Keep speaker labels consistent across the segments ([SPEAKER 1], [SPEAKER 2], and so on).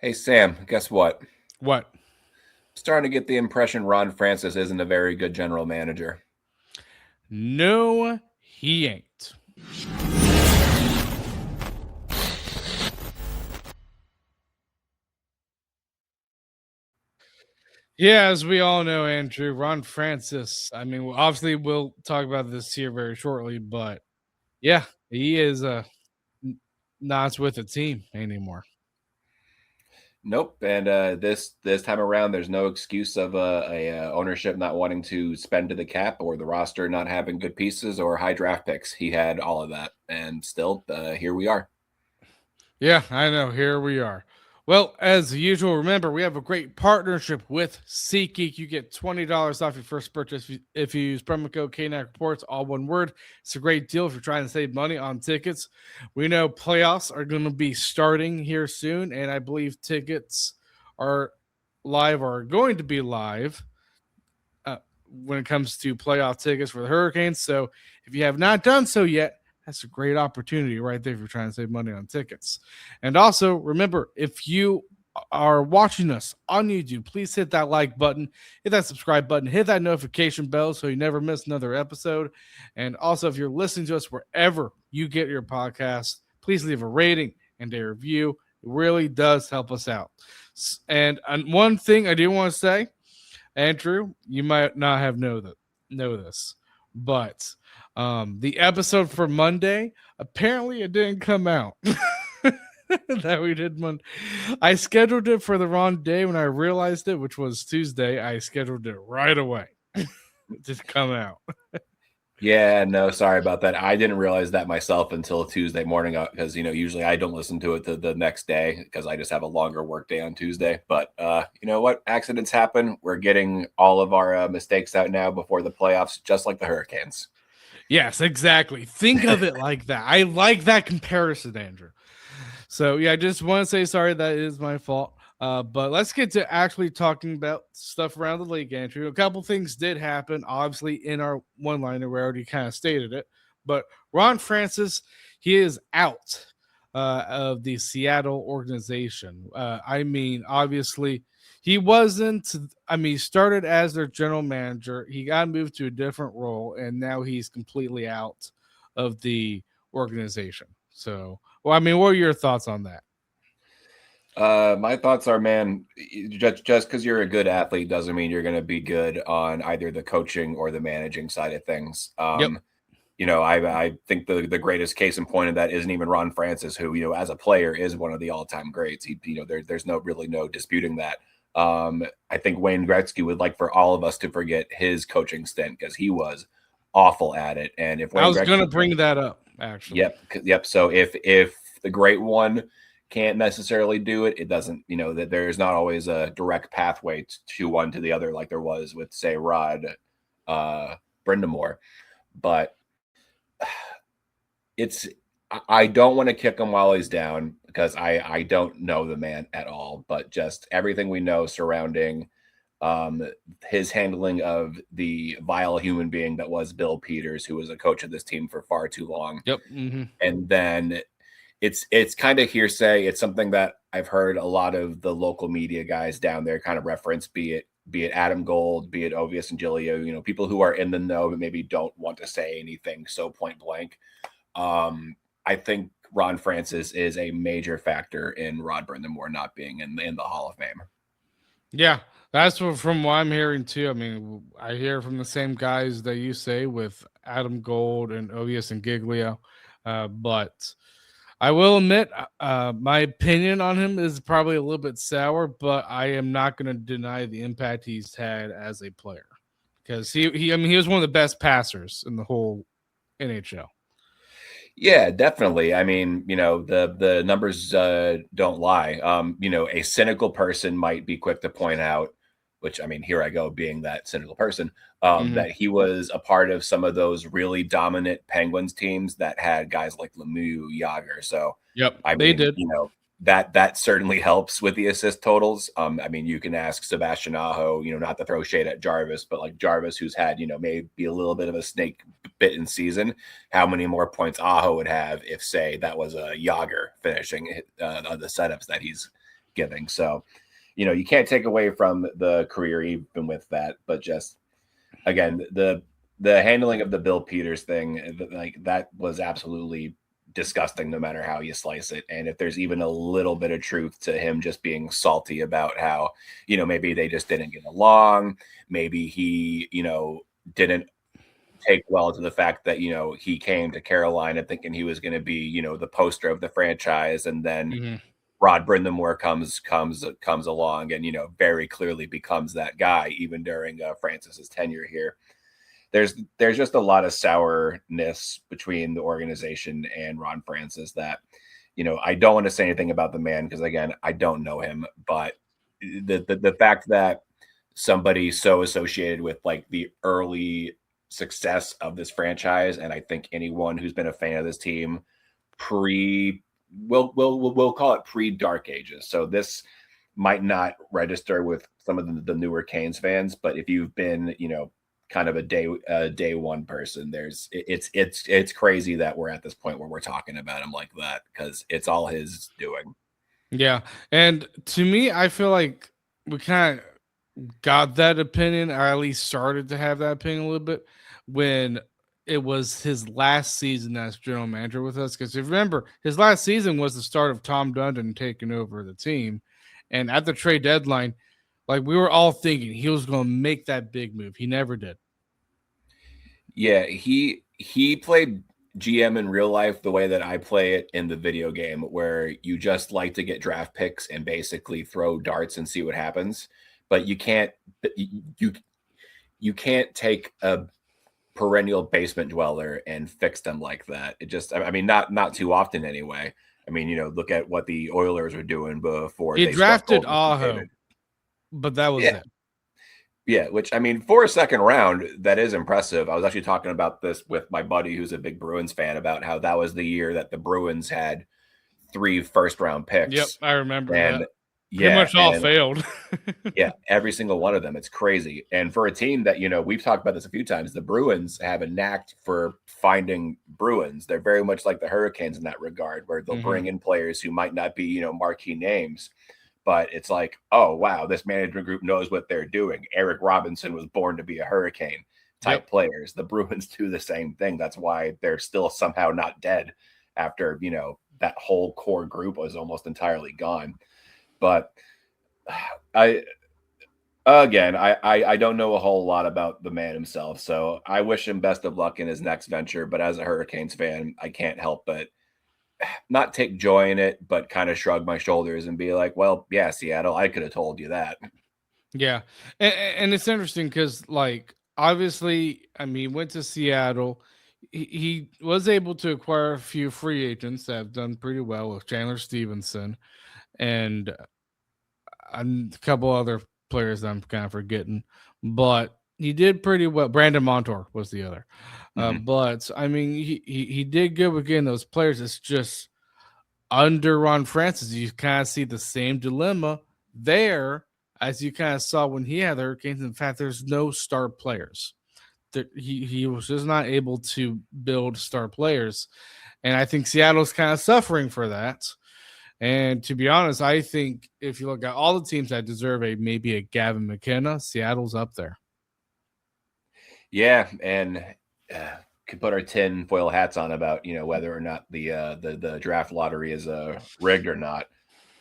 [SPEAKER 1] Hey Sam, guess what?
[SPEAKER 2] What?
[SPEAKER 1] Starting to get the impression Ron Francis isn't a very good general manager.
[SPEAKER 2] No, he ain't. Yeah, as we all know, Andrew, Ron Francis. Obviously, we'll talk about this here very shortly, but yeah, he is not with the team anymore.
[SPEAKER 1] Nope, and this time around, there's no excuse of ownership not wanting to spend to the cap or the roster not having good pieces or high draft picks. He had all of that, and still here we are.
[SPEAKER 2] Yeah, I know. Here we are. Well, as usual, remember we have a great partnership with SeatGeek. You get $20 off your first purchase if you use promo code KNAC Reports, all one word. It's a great deal if you're trying to save money on tickets. We know playoffs are going to be starting here soon, and I believe tickets are going to be live when it comes to playoff tickets for the Hurricanes. So if you have not done so yet, that's a great opportunity right there if you're trying to save money on tickets. And also, remember, if you are watching us on YouTube, please hit that like button, hit that subscribe button, hit that notification bell so you never miss another episode. And also, if you're listening to us wherever you get your podcast, please leave a rating and a review. It really does help us out. And one thing I do want to say, Andrew, you might not have know this, but the episode for Monday, apparently it didn't come out. That we did Monday. I scheduled it for the wrong day when I realized it, which was Tuesday. I scheduled it right away. It didn't come out.
[SPEAKER 1] Yeah, no, sorry about that. I didn't realize that myself until Tuesday morning because usually I don't listen to it the next day because I just have a longer work day on Tuesday. But you know what? Accidents happen. We're getting all of our mistakes out now before the playoffs, just like the Hurricanes.
[SPEAKER 2] Yes, exactly. Think of it like that. I like that comparison, Andrew. So yeah, I just want to say sorry. That is my fault. But let's get to actually talking about stuff around the league, Andrew. A couple things did happen, obviously, in our one liner. We already kind of stated it. But Ron Francis, he is out of the Seattle organization. Obviously, he wasn't. He started as their general manager. He got moved to a different role, and now he's completely out of the organization. So, well, what are your thoughts on that?
[SPEAKER 1] My thoughts are, man, just because you're a good athlete doesn't mean you're going to be good on either the coaching or the managing side of things.
[SPEAKER 2] Yep.
[SPEAKER 1] I think the greatest case in point of that isn't even Ron Francis, who as a player is one of the all time greats. There's no disputing that. I think Wayne Gretzky would like for all of us to forget his coaching stint because he was awful at it. And if
[SPEAKER 2] I
[SPEAKER 1] Wayne
[SPEAKER 2] was
[SPEAKER 1] Gretzky,
[SPEAKER 2] going to bring that up, actually.
[SPEAKER 1] yep. So if the great one can't necessarily do it, it doesn't. That there's not always a direct pathway to one to the other like there was with say Rod Brindamore, but it's I don't want to kick him while he's down because I don't know the man at all, but just everything we know surrounding um, his handling of the vile human being that was Bill Peters, who was a coach of this team for far too long.
[SPEAKER 2] Yep. Mm-hmm.
[SPEAKER 1] And then it's kind of hearsay. It's something that I've heard a lot of the local media guys down there kind of reference, be it Adam Gold, be it Ovius and Giglio, people who are in the know but maybe don't want to say anything so point blank. I think Ron Francis is a major factor in Rod Brindamore not being in the Hall of Fame.
[SPEAKER 2] Yeah, that's from what I'm hearing too. I hear from the same guys that you say with Adam Gold and Ovius and Giglio, but I will admit, my opinion on him is probably a little bit sour, but I am not going to deny the impact he's had as a player because he was one of the best passers in the whole NHL.
[SPEAKER 1] Yeah, definitely. The numbers don't lie. A cynical person might be quick to point out, which here I go being that cynical person,
[SPEAKER 2] Mm-hmm.
[SPEAKER 1] that he was a part of some of those really dominant Penguins teams that had guys like Lemieux, Yager. So,
[SPEAKER 2] Yep, they did.
[SPEAKER 1] That certainly helps with the assist totals. You can ask Sebastian Aho, not to throw shade at Jarvis, but like Jarvis, who's had, maybe a little bit of a snake bitten season, how many more points Aho would have if, say, that was a Yager finishing the setups that he's giving. So, you can't take away from the career even with that, but just again, the handling of the Bill Peters thing, like that was absolutely disgusting no matter how you slice it. And if there's even a little bit of truth to him just being salty about how, maybe they just didn't get along, maybe he, didn't take well to the fact that, he came to Carolina thinking he was going to be, the poster of the franchise, and then
[SPEAKER 2] Mm-hmm.
[SPEAKER 1] Rod Brindamore comes along and, very clearly becomes that guy even during Francis's tenure here. There's just a lot of sourness between the organization and Ron Francis that, I don't want to say anything about the man because again, I don't know him, but the fact that somebody so associated with like the early success of this franchise, and I think anyone who's been a fan of this team pre we'll call it pre Dark Ages. So this might not register with some of the newer Canes fans, but if you've been, kind of a day one person, it's crazy that we're at this point where we're talking about him like that because it's all his doing.
[SPEAKER 2] Yeah. And to me, I feel like we kind of got that opinion, or at least started to have that opinion a little bit when it was his last season as general manager with us. Because if you remember, his last season was the start of Tom Dundon taking over the team. And at the trade deadline, like we were all thinking he was going to make that big move. He never did.
[SPEAKER 1] Yeah, he played GM in real life the way that I play it in the video game, where you just like to get draft picks and basically throw darts and see what happens. But you can't take a perennial basement dweller and fix them like that. It just, I mean, not too often anyway. I mean, look at what the Oilers were doing before
[SPEAKER 2] He
[SPEAKER 1] they swept
[SPEAKER 2] drafted
[SPEAKER 1] Golden State.
[SPEAKER 2] Aho, but that was
[SPEAKER 1] Yeah,
[SPEAKER 2] it.
[SPEAKER 1] yeah. Which I mean, for a second round, that is impressive. I was actually talking about this with my buddy who's a big Bruins fan about how that was the year that the Bruins had 3 first-round
[SPEAKER 2] Yep,
[SPEAKER 1] picks,
[SPEAKER 2] I remember
[SPEAKER 1] and
[SPEAKER 2] that. Pretty
[SPEAKER 1] yeah,
[SPEAKER 2] much all
[SPEAKER 1] and
[SPEAKER 2] failed.
[SPEAKER 1] yeah, every single one of them. It's crazy. And for a team that, we've talked about this a few times, the Bruins have a knack for finding Bruins. They're very much like the Hurricanes in that regard, where they'll
[SPEAKER 2] Mhm.
[SPEAKER 1] bring in players who might not be, marquee names, but it's like, oh, wow, this management group knows what they're doing. Eric Robinson was born to be a Hurricane type
[SPEAKER 2] Yep.
[SPEAKER 1] players. The Bruins do the same thing. That's why they're still somehow not dead after, that whole core group was almost entirely gone. But I again, I don't know a whole lot about the man himself, so I wish him best of luck in his next venture. But as a Hurricanes fan, I can't help but not take joy in it, but kind of shrug my shoulders and be like, "Well, yeah, Seattle, I could have told you that."
[SPEAKER 2] Yeah. And it's interesting because, like, obviously, I mean, went to Seattle. He was able to acquire a few free agents that have done pretty well with Chandler Stevenson and a couple other players that I'm kind of forgetting. But he did pretty well. Brandon Montour was the other.
[SPEAKER 1] Mhm.
[SPEAKER 2] But I mean, he did good with getting those players. It's just under Ron Francis, you kind of see the same dilemma there as you kind of saw when he had the Hurricanes. In fact, there's no star players. He was just not able to build star players. And I think Seattle's kind of suffering for that. And to be honest, I think if you look at all the teams that deserve maybe a Gavin McKenna, Seattle's up there.
[SPEAKER 1] Yeah, and could put our tin foil hats on about whether or not the draft lottery is rigged or not.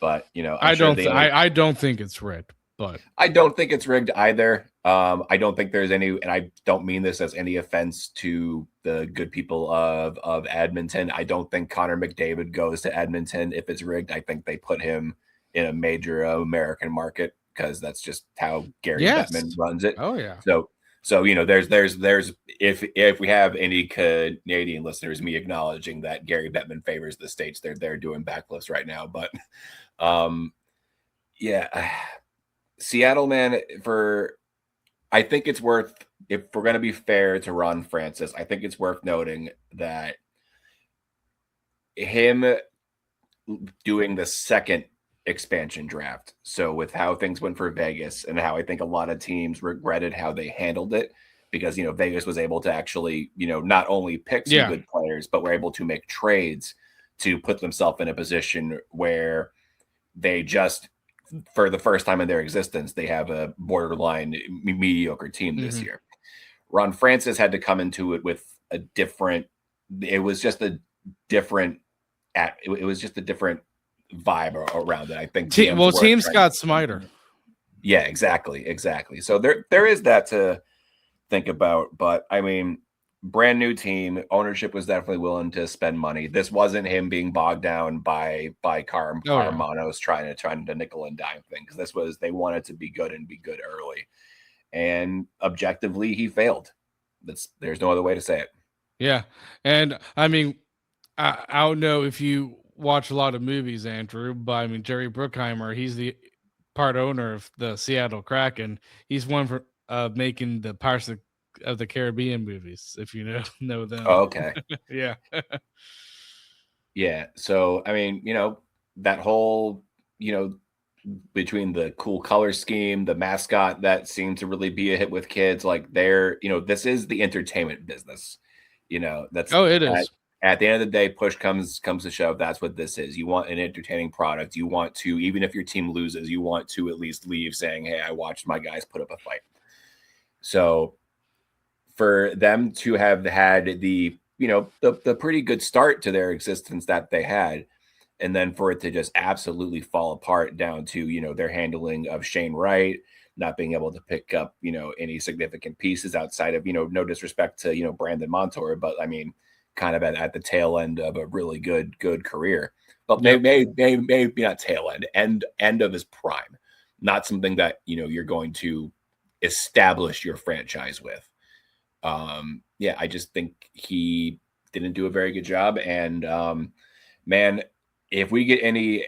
[SPEAKER 1] But I'm sure
[SPEAKER 2] I don't think it's rigged, but
[SPEAKER 1] I don't think it's rigged either. I don't think there's any, and I don't mean this as any offense to the good people of Edmonton. I don't think Connor McDavid goes to Edmonton if it's rigged. I think they put him in a major American market because that's just how Gary Bettman
[SPEAKER 2] yes.
[SPEAKER 1] runs it.
[SPEAKER 2] Oh yeah.
[SPEAKER 1] So there's if we have any Canadian listeners, me acknowledging that Gary Bettman favors the states, they're doing backflips right now, but yeah. Seattle, man, I think it's worth, if we're going to be fair to Ron Francis, I think it's worth noting that him doing the second expansion draft. So with how things went for Vegas and how I think a lot of teams regretted how they handled it because, Vegas was able to actually, not only pick some
[SPEAKER 2] Yeah.
[SPEAKER 1] good players, but were able to make trades to put themselves in a position where they just for the first time in their existence, they have a borderline mediocre team this
[SPEAKER 2] Mhm.
[SPEAKER 1] year. Ron Francis had to come into it with a different. It was just a different. It was just a different vibe around it. I think GMs
[SPEAKER 2] Well,
[SPEAKER 1] were
[SPEAKER 2] team
[SPEAKER 1] trying to.
[SPEAKER 2] Scott Snyder.
[SPEAKER 1] Yeah, exactly. So there is that to think about, but I mean, brand new team ownership was definitely willing to spend money. This wasn't him being bogged down by
[SPEAKER 2] Oh yeah.
[SPEAKER 1] Carmanos trying to nickel and dime thing, because this was, they wanted to be good and be good early, and objectively he failed. There's no other way to say it.
[SPEAKER 2] Yeah. And I mean, I don't know if you watch a lot of movies, Andrew, but I mean Jerry Bruckheimer, he's the part owner of the Seattle Kraken. He's one for making the Pirates of the Caribbean movies, if you know them.
[SPEAKER 1] Oh, okay.
[SPEAKER 2] Yeah.
[SPEAKER 1] Yeah. So I mean, that whole, between the cool color scheme, the mascot that seemed to really be a hit with kids, like this is the entertainment business. That's
[SPEAKER 2] Oh, it
[SPEAKER 1] at,
[SPEAKER 2] is.
[SPEAKER 1] at the end of the day, push comes to shove. That's what this is. You want an entertaining product. You want to, even if your team loses, you want to at least leave saying, "Hey, I watched my guys put up a fight." So for them to have had the pretty good start to their existence that they had, and then for it to just absolutely fall apart down to their handling of Shane Wright, not being able to pick up any significant pieces outside of no disrespect to Brandon Montour, but I mean kind of at the tail end of a really good career, but
[SPEAKER 2] Yep.
[SPEAKER 1] maybe not tail end of his prime, not something that you're going to establish your franchise with. Yeah, I just think he didn't do a very good job. And man, if we get any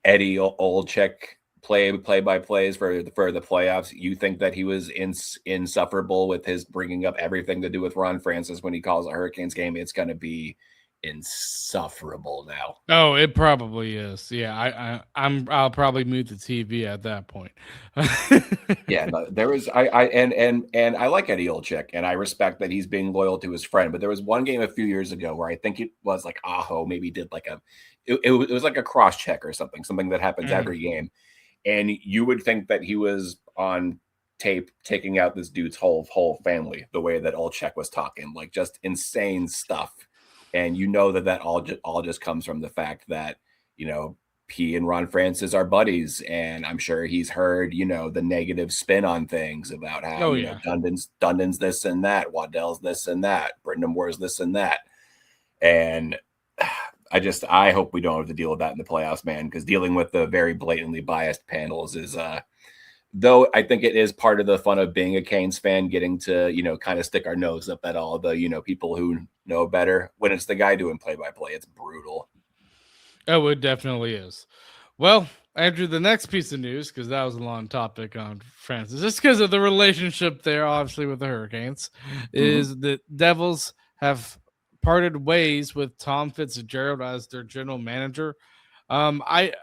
[SPEAKER 1] Eddie Olczyk play by plays for the playoffs, you think that he was insufferable with his bringing up everything to do with Ron Francis when he calls a Hurricanes game? It's going to be insufferable now.
[SPEAKER 2] Oh, it probably is. Yeah, I'll probably mute the TV at that point.
[SPEAKER 1] Yeah, no, there was and I like Eddie Olczyk, and I respect that he's being loyal to his friend. But there was one game a few years ago where I think it was like Aho maybe did like it was like a cross check or something that happens
[SPEAKER 2] Mhm.
[SPEAKER 1] every game, and you would think that he was on tape taking out this dude's whole family the way that Olczyk was talking, like just insane stuff, and that all just comes from the fact that you know he and Ron Francis are buddies, and I'm sure he's heard, the negative spin on things about how,
[SPEAKER 2] Oh yeah.
[SPEAKER 1] Dundon's this and that, Waddell's this and that, Brendan Moore's this and that. And I hope we don't have to deal with that in the playoffs, man, because dealing with the very blatantly biased panels is though I think it is part of the fun of being a Canes fan, getting to, kind of stick our nose up at all the, people who know better. When it's the guy doing play by play, it's brutal.
[SPEAKER 2] Oh, it definitely is. Well, Andrew, the next piece of news, because that was a long topic on Francis, just because of the relationship there, obviously, with the Hurricanes,
[SPEAKER 1] Mm-hmm.
[SPEAKER 2] is the Devils have parted ways with Tom Fitzgerald as their general manager. I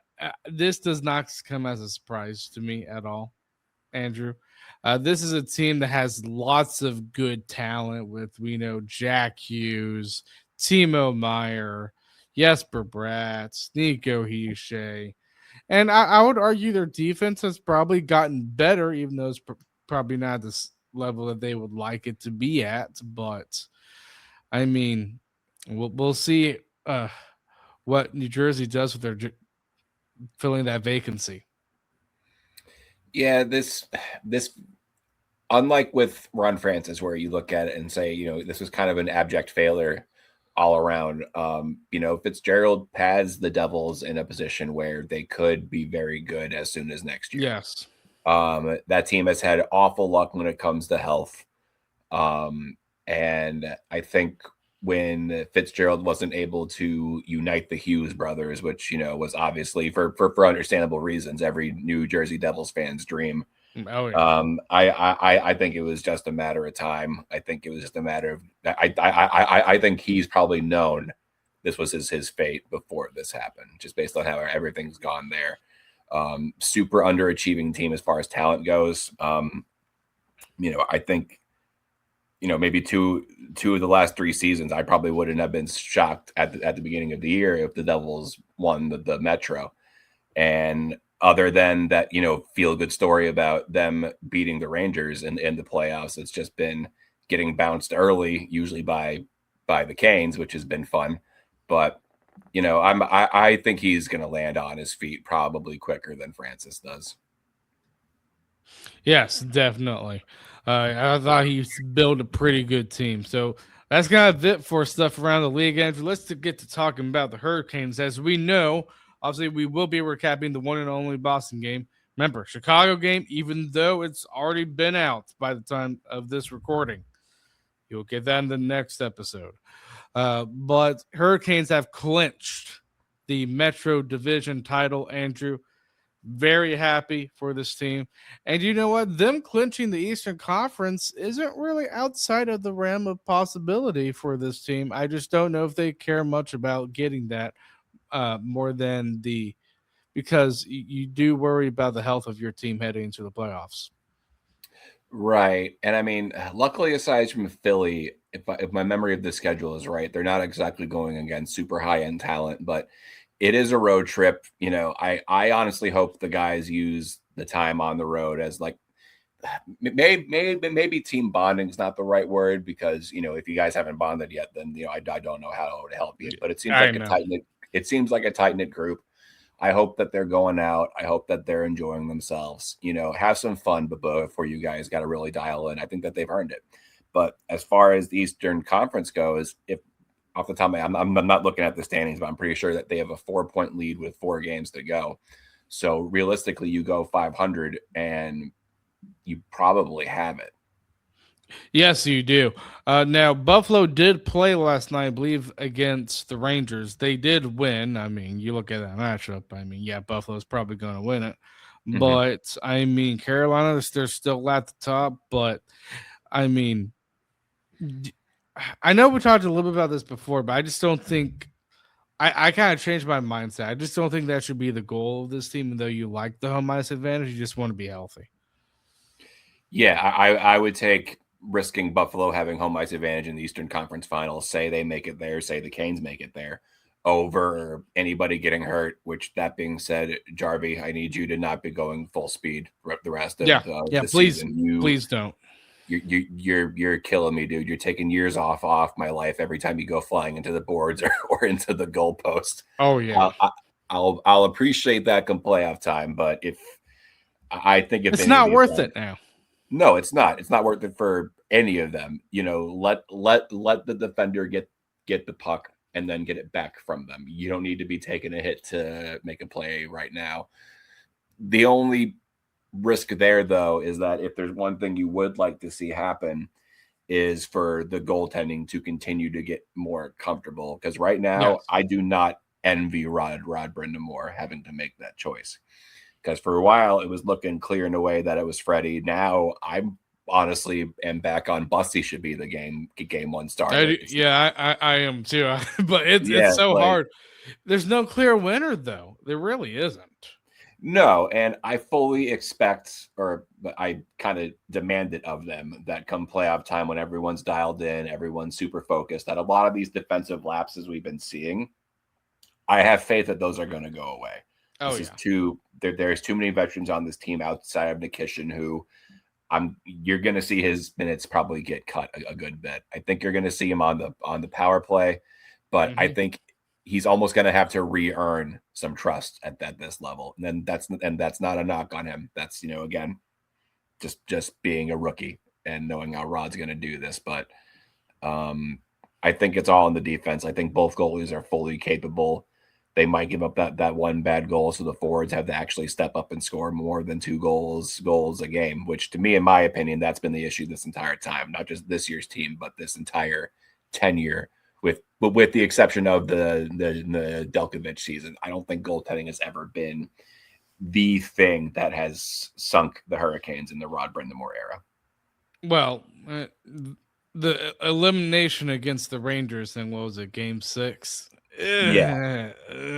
[SPEAKER 2] This does not come as a surprise to me at all, Andrew. This is a team that has lots of good talent with, we know, Jack Hughes, Timo Meyer, Jesper Bratz, Nico Hischier. And I would argue their defense has probably gotten better, even though it's probably not this level that they would like it to be at. But I mean, we'll see what New Jersey does with their filling that vacancy.
[SPEAKER 1] Yeah, this unlike with Ron Francis, where you look at it and say, this was kind of an abject failure all around. Fitzgerald has the Devils in a position where they could be very good as soon as next year.
[SPEAKER 2] Yes.
[SPEAKER 1] That team has had awful luck when it comes to health. And I think when Fitzgerald wasn't able to unite the Hughes brothers, which, was obviously for understandable reasons, every New Jersey Devils fan's dream.
[SPEAKER 2] Oh yeah.
[SPEAKER 1] I think it was just a matter of time. I think it was just a matter of I think he's probably known this was his fate before this happened, just based on how everything's gone there. Super underachieving team as far as talent goes. I think maybe two of the last 3 seasons, I probably wouldn't have been shocked at the beginning of the year if the Devils won the Metro. And other than that, feel good story about them beating the Rangers in the playoffs. It's just been getting bounced early, usually by the Canes, which has been fun. But I think he's going to land on his feet probably quicker than Francis does.
[SPEAKER 2] Yes, definitely. I thought he's built a pretty good team. So that's kind of it for stuff around the league. Andrew, let's get to talking about the Hurricanes. As we know, obviously, we will be recapping the one and only Boston game. Remember, Chicago game, even though it's already been out by the time of this recording, you'll get that in the next episode. But Hurricanes have clinched the Metro Division title, Andrew. Very happy for this team. And you know what? Them clinching the Eastern Conference isn't really outside of the realm of possibility for this team. I just don't know if they care much about getting that more than because you do worry about the health of your team heading into the playoffs.
[SPEAKER 1] Right. And I mean, luckily, aside from Philly, if my memory of the schedule is right, they're not exactly going against super high end talent, but it is a road trip. I honestly hope the guys use the time on the road as like maybe team bonding is not the right word, because if you guys haven't bonded yet, then I don't know how to help you. But it seems
[SPEAKER 2] I
[SPEAKER 1] like
[SPEAKER 2] know.
[SPEAKER 1] a tight knit group. I hope that they're going out. I hope that they're enjoying themselves. Have some fun, but before you guys got to really dial in. I think that they've earned it. But as far as the Eastern Conference goes, if off the top of my head, I'm not looking at the standings, but I'm pretty sure that they have a 4-point lead with 4 games to go. So realistically, you go 500 and you probably have it.
[SPEAKER 2] Yes, you do. Now, Buffalo did play last night, I believe, against the Rangers. They did win. I mean, you look at that matchup. I mean, yeah, Buffalo's probably going to win it.
[SPEAKER 1] Mm-hmm.
[SPEAKER 2] But I mean, Carolina, they're still at the top. But I mean, I know we talked a little bit about this before, but I just don't think I kind of changed my mindset. I just don't think that should be the goal of this team. Even though you like the home ice advantage, you just want to be healthy.
[SPEAKER 1] Yeah, I would take risking Buffalo having home ice advantage in the Eastern Conference Finals. Say they make it there, say the Canes make it there, over anybody getting hurt. Which, that being said, Jarby, I need you to not be going full speed the rest of
[SPEAKER 2] Yeah, yeah.
[SPEAKER 1] the
[SPEAKER 2] Please,
[SPEAKER 1] season.
[SPEAKER 2] please don't.
[SPEAKER 1] You're killing me, dude. You're taking years off my life every time you go flying into the boards or into the goalpost.
[SPEAKER 2] Oh yeah,
[SPEAKER 1] I'll, I'll appreciate that come playoff time, but I think if
[SPEAKER 2] it's
[SPEAKER 1] any of
[SPEAKER 2] not
[SPEAKER 1] these
[SPEAKER 2] worth
[SPEAKER 1] guys,
[SPEAKER 2] it now.
[SPEAKER 1] no, it's not. It's not worth it for any of them. Let the defender get the puck and then get it back from them. You don't need to be taking a hit to make a play right now. The only risk there, though, is that if there's one thing you would like to see happen, is for the goaltending to continue to get more comfortable. Because right now,
[SPEAKER 2] Yes.
[SPEAKER 1] I do not envy Rod Brindamore having to make that choice. Because for a while it was looking clear in a way that it was Freddie. Now I'm honestly am back on Bussy should be the game one starter. It's
[SPEAKER 2] Yeah, I am too. But it's
[SPEAKER 1] yeah,
[SPEAKER 2] so
[SPEAKER 1] like
[SPEAKER 2] hard. There's no clear winner though. There really isn't.
[SPEAKER 1] no, and I fully expect, or I kind of demand it of them, that come playoff time when everyone's dialed in, everyone's super focused, that a lot of these defensive lapses we've been seeing, I have faith that those are going to go away.
[SPEAKER 2] Oh
[SPEAKER 1] This is
[SPEAKER 2] yeah.
[SPEAKER 1] there's too many veterans on this team outside of Nikishin who you're going to see his minutes probably get cut a good bit. I think you're going to see him on the power play, but I
[SPEAKER 2] Hmm.
[SPEAKER 1] think he's almost going to have to re-earn some trust at this level. And then that's not a knock on him. That's again just being a rookie and knowing how Rod's going to do this, but um I think it's all in the defense. I think both goalies are fully capable. They might give up that one bad goal, so the forwards have to actually step up and score more than 2 goals a game. Which, to me, in my opinion, that's been the issue this entire time. Not just this year's team, but this entire tenure. With the exception of the Delkovich season, I don't think goaltending has ever been the thing that has sunk the Hurricanes in the Rod Brindamore era.
[SPEAKER 2] Well, the elimination against the Rangers in what was it, Game 6?
[SPEAKER 1] Yeah.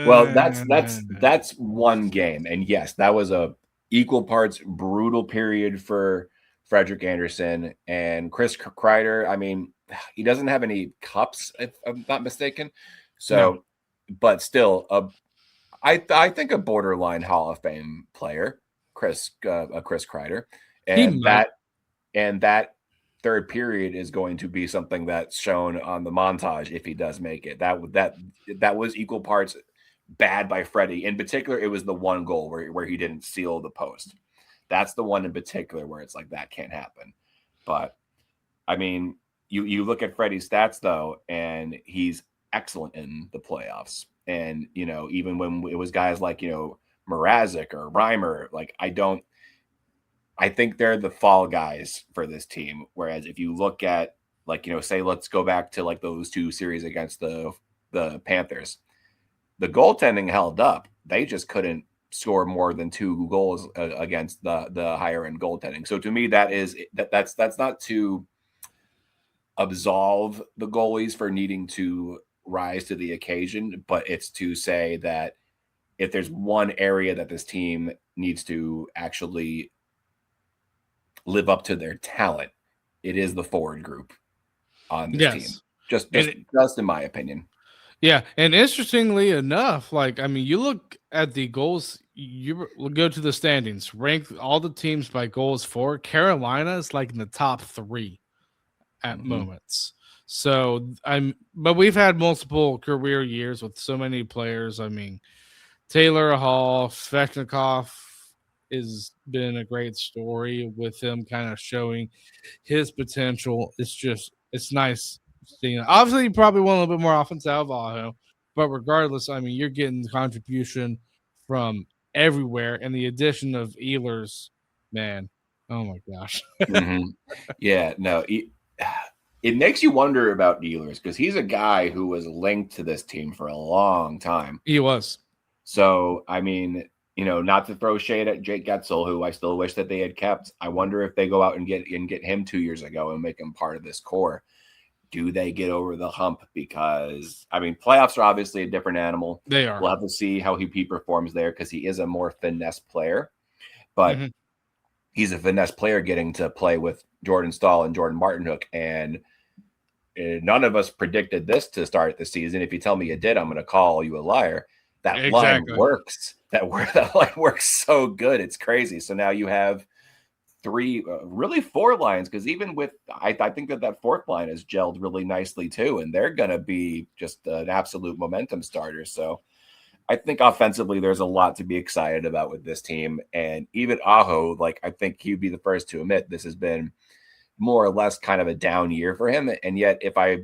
[SPEAKER 1] Well, that's one game, and yes, that was a equal parts brutal period for Frederick Anderson and Chris Kreider. I mean, he doesn't have any cups, if I'm not mistaken.
[SPEAKER 2] No.
[SPEAKER 1] So, but still, I think a borderline Hall of Fame player, Chris Kreider,
[SPEAKER 2] He
[SPEAKER 1] and
[SPEAKER 2] might.
[SPEAKER 1] that third period is going to be something that's shown on the montage if he does make it. That was equal parts bad by Freddie. In particular, it was the one goal where he didn't seal the post. That's the one in particular where it's like that can't happen. But I mean, you look at Freddie's stats though, and he's excellent in the playoffs. And even when it was guys like Mrazek or Reimer, like I think they're the fall guys for this team. Whereas if you look at like say let's go back to like those two series against the Panthers, the goaltending held up. They just couldn't score more than 2 goals against the higher end goaltending. So to me, that's not to absolve the goalies for needing to rise to the occasion, but it's to say that if there's one area that this team needs to actually live up to their talent, it is the forward group on this team.
[SPEAKER 2] Yes.
[SPEAKER 1] Just in my opinion.
[SPEAKER 2] Yeah, and interestingly enough, like I mean, you look at the goals, you go to the standings, rank all the teams by goals for. Carolina is like in the top 3 at moments. So but we've had multiple career years with so many players. I mean, Taylor Hall, Svechnikov has been a great story with him kind of showing his potential. It's nice seeing. Obviously, you probably want a little bit more offense out of Aho, but regardless, I mean, you're getting contribution from everywhere, and the addition of Ehlers, man, oh my gosh.
[SPEAKER 1] Yeah, no, it makes you wonder about Ehlers because he's a guy who was linked to this team for a long time.
[SPEAKER 2] He was.
[SPEAKER 1] So, I mean, not to throw shade at Jake Getzel, who I still wish that they had kept. I wonder if they go out and get him 2 years ago and make him part of this core. Do they get over the hump? Because I mean, playoffs are obviously a different animal.
[SPEAKER 2] They are.
[SPEAKER 1] We'll have to see how he performs there because he is a more finesse player. But he's a finesse player getting to play with Jordan Staal and Jordan Martinhook, and none of us predicted this to start the season. If you tell me you did, I'm going to call you a liar. That line works. That line works so good. It's crazy. So now you have 3, really 4 lines, because even with I think that 4th line has gelled really nicely too, and they're going to be just an absolute momentum starter. So I think offensively, there's a lot to be excited about with this team. And even Aho, like I think he'd be the first to admit this has been more or less kind of a down year for him. And yet, if I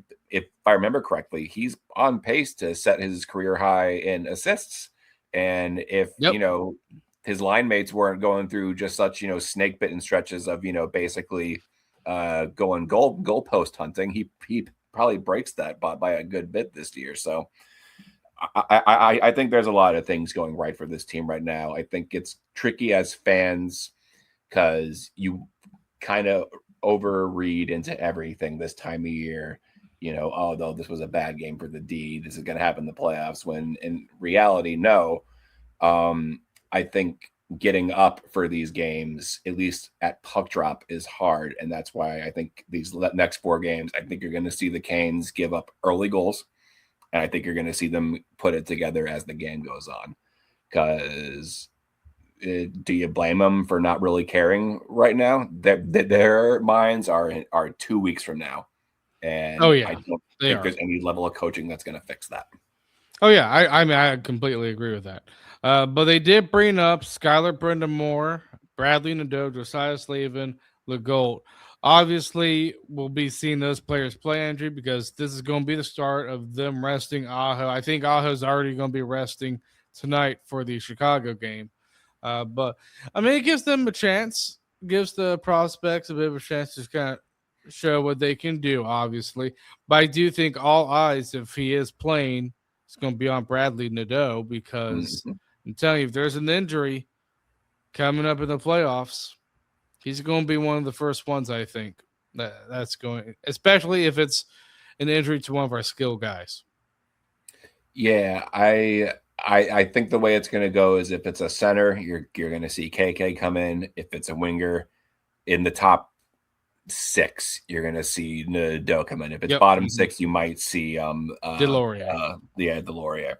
[SPEAKER 1] remember correctly, he's on pace to set his career high in assists. And if his line mates weren't going through just such snake bitten stretches of basically going goalpost hunting, he probably breaks that by a good bit this year. So I think there's a lot of things going right for this team right now. I think it's tricky as fans because you kind of overread into everything this time of year. Although this was a bad game for the D, this is going to happen in the playoffs, when in reality, no. I think getting up for these games, at least at puck drop, is hard. And that's why I think these next 4 games, I think you're going to see the Canes give up early goals. And I think you're going to see them put it together as the game goes on. Because do you blame them for not really caring right now? Their minds are 2 weeks from now. And I don't think there's any level of coaching that's going to fix that.
[SPEAKER 2] Oh, yeah. I mean, I completely agree with that. But they did bring up Skylar Brenda-Moore, Bradley Nadeau, Josiah Slavin, Legault. Obviously, we'll be seeing those players play, Andrew, because this is going to be the start of them resting Aho. I think Aho's already going to be resting tonight for the Chicago game. But, I mean, it gives them a chance, gives the prospects a bit of a chance to kind of show what they can do, obviously. But I do think all eyes, if he is playing, it's going to be on Bradley Nadeau, because I'm telling you, if there's an injury coming up in the playoffs, he's going to be one of the first ones, I think, that's going, especially if it's an injury to one of our skill guys.
[SPEAKER 1] Yeah, I think the way it's going to go is if it's a center, you're going to see KK come in. If it's a winger, in the top 6, you're going to see Nadeau come in. If it's bottom 6, you might see
[SPEAKER 2] Deslauriers.
[SPEAKER 1] Deslauriers.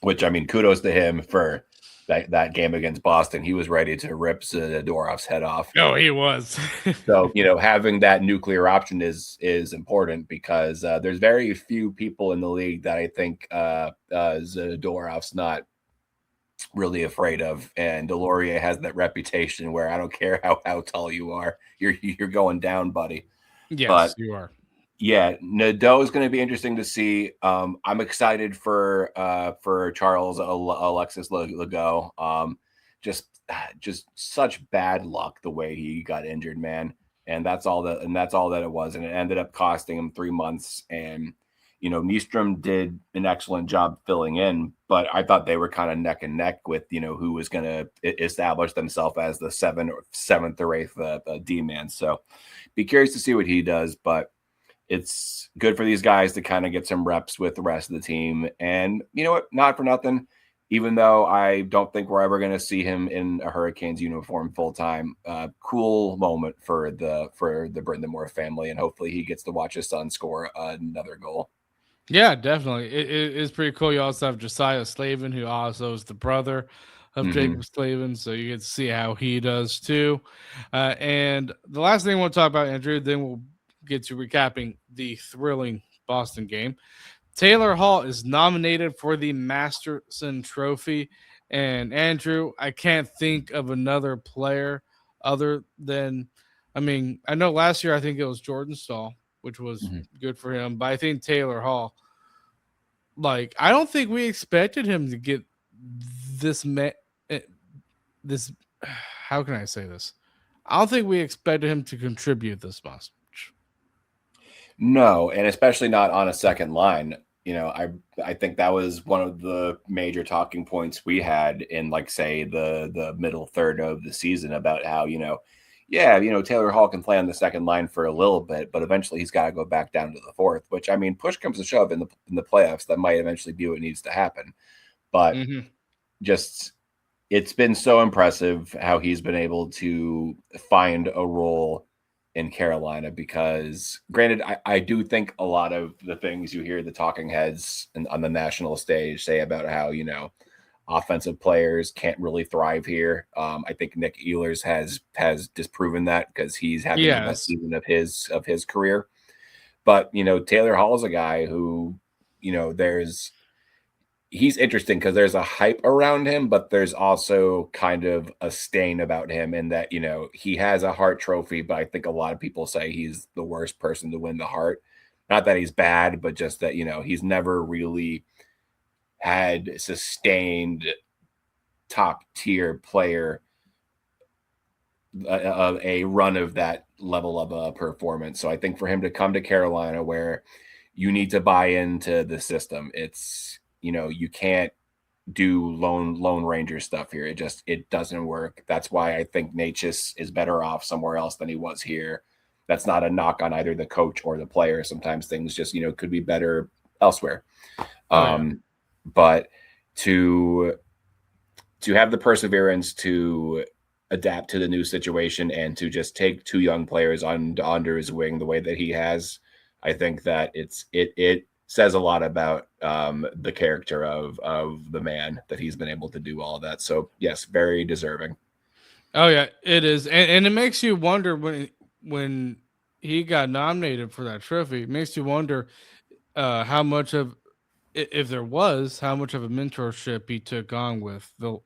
[SPEAKER 1] which I mean, kudos to him for that game against Boston. He was ready to rip Zadorov's head off.
[SPEAKER 2] Oh, he was.
[SPEAKER 1] So having that nuclear option is important because there's very few people in the league that I think Zadorov's not really afraid of, and Delorier has that reputation where I don't care how tall you are, you're going down, buddy.
[SPEAKER 2] Yes,
[SPEAKER 1] But
[SPEAKER 2] you are.
[SPEAKER 1] yeah, Nadeau is going to be interesting to see. I'm excited for Charles Alexis Legault. Just such bad luck the way he got injured, man. And that's all that it was, and it ended up costing him 3 months. And Nystrom did an excellent job filling in, but I thought they were kind of neck and neck with who was going to establish themselves as the seventh or eighth D man. So be curious to see what he does, but it's good for these guys to kind of get some reps with the rest of the team. And you know what? Not for nothing. Even though I don't think we're ever going to see him in a Hurricanes uniform full time, cool moment for the Brindamore family, and hopefully he gets to watch his son score another goal.
[SPEAKER 2] Yeah, definitely. It is pretty cool. You also have Josiah Slavin, who also is the brother of
[SPEAKER 1] Mm-hmm.
[SPEAKER 2] Jacob Slavin, so you get to see how he does too. And the last thing we'll talk about, Andrew, then we'll get to recapping the thrilling Boston game. Taylor Hall is nominated for the Masterson Trophy. And Andrew, I can't think of another player other than, I mean, I know last year I think it was Jordan Stahl, which was
[SPEAKER 1] Mm-hmm.
[SPEAKER 2] good for him, but I think Taylor Hall, like, I don't think we expected him to get this, this, how can I say this? I don't think we expected him to contribute this much.
[SPEAKER 1] No, and especially not on a second line. I think that was one of the major talking points we had in, like, say, the middle third of the season about how yeah, Taylor Hall can play on the second line for a little bit, but eventually he's got to go back down to the fourth. Which, I mean, push comes to shove in the playoffs, that might eventually be what needs to happen. But
[SPEAKER 2] Mm-hmm.
[SPEAKER 1] just it's been so impressive how he's been able to find a role in Carolina, because granted, I do think a lot of the things you hear the talking heads on the national stage say about how, offensive players can't really thrive here. I think Nick Ehlers has disproven that because he's having the best
[SPEAKER 2] Yes.
[SPEAKER 1] season of his career. But, Taylor Hall is a guy who, there's he's interesting because there's a hype around him, but there's also kind of a stain about him in that, he has a Hart Trophy, but I think a lot of people say he's the worst person to win the Hart. Not that he's bad, but just that, he's never really had sustained top tier player a run of that level of a performance. So I think for him to come to Carolina, where you need to buy into the system, it's you can't do lone ranger stuff here. It doesn't work. That's why I think Natchez is better off somewhere else than he was here. That's not a knock on either the coach or the player. Sometimes things just could be better elsewhere.
[SPEAKER 2] Oh, yeah.
[SPEAKER 1] But to have the perseverance to adapt to the new situation and to just take two young players under his wing the way that he has, I think that it says a lot about the character of the man, that he's been able to do all of that. So yes, very deserving.
[SPEAKER 2] Oh yeah, it is, and it makes you wonder when he got nominated for that trophy. It makes you wonder how much of, if there was, how much of a mentorship he took on with the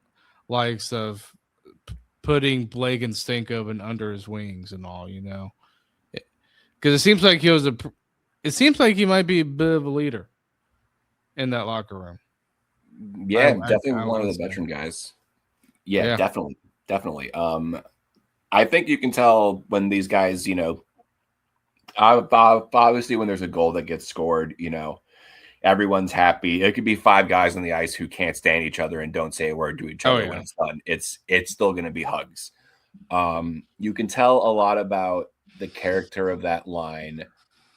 [SPEAKER 2] likes of putting Blake and Stankoven under his wings and all. Because it seems like it seems like he might be a bit of a leader in that locker room.
[SPEAKER 1] Yeah, definitely
[SPEAKER 2] I
[SPEAKER 1] one of
[SPEAKER 2] would
[SPEAKER 1] the
[SPEAKER 2] say,
[SPEAKER 1] veteran guys. Yeah,
[SPEAKER 2] yeah.
[SPEAKER 1] definitely. I think you can tell when these guys, obviously when there's a goal that gets scored, everyone's happy. It could be five guys on the ice who can't stand each other and don't say a word to each
[SPEAKER 2] Oh
[SPEAKER 1] other when
[SPEAKER 2] yeah.
[SPEAKER 1] it's done. It's still going to be hugs. You can tell a lot about the character of that line.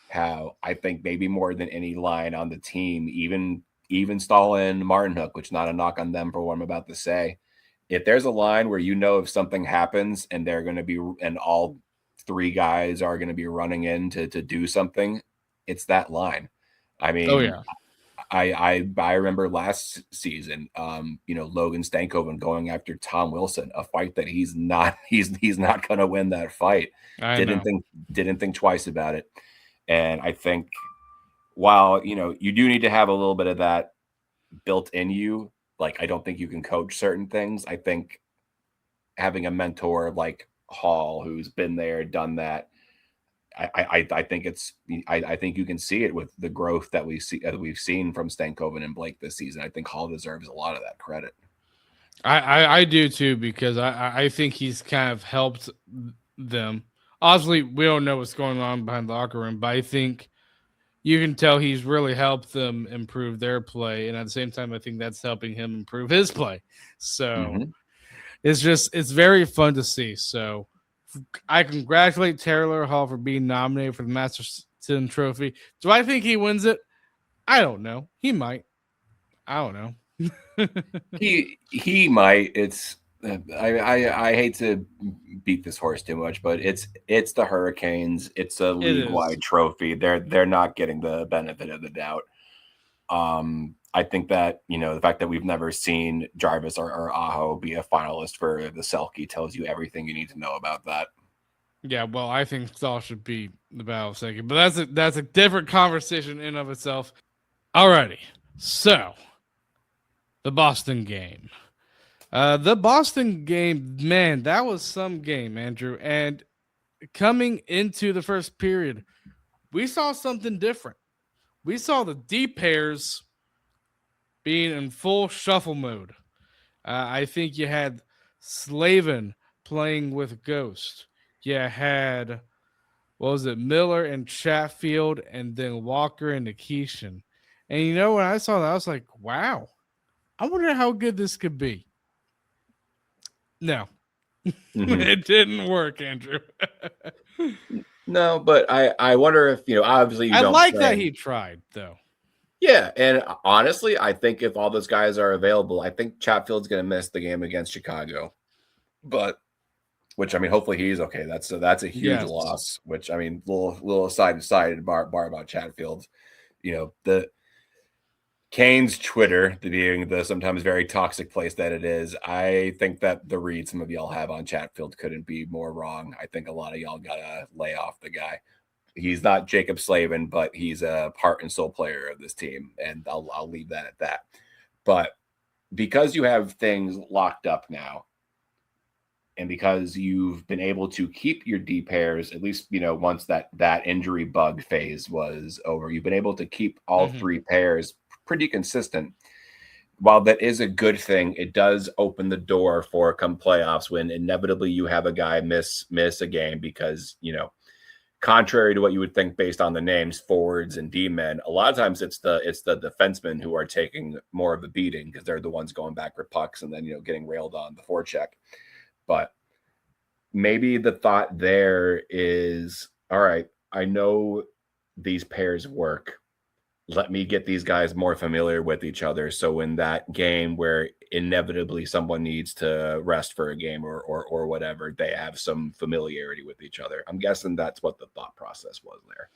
[SPEAKER 1] How I think maybe more than any line on the team, even Stahl and Martin Hook, which not a knock on them for what I'm about to say. If there's a line where if something happens and they're going to be and all three guys are going to be running in to do something, it's that line. I
[SPEAKER 2] Oh
[SPEAKER 1] mean,
[SPEAKER 2] yeah.
[SPEAKER 1] I remember last season, Logan Stankoven going after Tom Wilson, a fight that he's not going to win that fight.
[SPEAKER 2] I
[SPEAKER 1] Didn't
[SPEAKER 2] know.
[SPEAKER 1] think didn't think twice about it, and I think while you do need to have a little bit of that built in you, like I don't think you can coach certain things. I think having a mentor like Hall, who's been there, done that, I think I think you can see it with the growth that we've seen from Stankoven and Blake this season. I think Hall deserves a lot of that credit.
[SPEAKER 2] I do too, because I think he's kind of helped them. Obviously, we don't know what's going on behind the locker room, but I think you can tell he's really helped them improve their play, and at the same time, I think that's helping him improve his play. So
[SPEAKER 1] Mm-hmm.
[SPEAKER 2] it's very fun to see. So I congratulate Taylor Hall for being nominated for the Masterson Trophy. Do I think he wins it? I don't know. He might. I don't know.
[SPEAKER 1] He might. It's I hate to beat this horse too much, but it's the Hurricanes. It's a
[SPEAKER 2] It
[SPEAKER 1] league
[SPEAKER 2] is.
[SPEAKER 1] wide trophy. They're not getting the benefit of the doubt. I think that the fact that we've never seen Jarvis or Aho be a finalist for the Selkie tells you everything you need to know about that.
[SPEAKER 2] Yeah, well, I think Stahl should be the battle second, but that's a different conversation in of itself. Alrighty, so the Boston game. The Boston game, man, that was some game, Andrew. And coming into the first period, we saw something different. We saw the D pairs being in full shuffle mode. I think you had Slavin playing with Ghost. You had, what was it, Miller and Chatfield, and then Walker and Nikishin. And when I saw that, I was like, wow, I wonder how good this could be. No,
[SPEAKER 1] Mm-hmm.
[SPEAKER 2] it didn't work, Andrew.
[SPEAKER 1] No, but I wonder if obviously you
[SPEAKER 2] I
[SPEAKER 1] don't
[SPEAKER 2] like that
[SPEAKER 1] play.
[SPEAKER 2] he tried, though.
[SPEAKER 1] Yeah, and honestly, I think if all those guys are available, I think Chatfield's going to miss the game against Chicago. But which I mean, hopefully he's okay. That's a huge
[SPEAKER 2] Yes.
[SPEAKER 1] loss. Which I mean, little aside bar about Chatfield. The Kane's Twitter, being the sometimes very toxic place that it is, I think that the read some of y'all have on Chatfield couldn't be more wrong. I think a lot of y'all gotta lay off the guy. He's not Jacob Slavin, but he's a heart and soul player of this team, and I'll leave that at that. But because you have things locked up now, and because you've been able to keep your D pairs, at least once that injury bug phase was over, you've been able to keep all
[SPEAKER 2] Mm-hmm.
[SPEAKER 1] three pairs pretty consistent. While that is a good thing, it does open the door for come playoffs when inevitably you have a guy miss a game because contrary to what you would think based on the names forwards and D men, a lot of times it's the defensemen who are taking more of the beating because they're the ones going back for pucks and then getting railed on the forecheck. But maybe the thought there is, all right, I know these pairs work. Let me get these guys more familiar with each other. So in that game where inevitably someone needs to rest for a game or whatever, they have some familiarity with each other. I'm guessing that's what the thought process was there.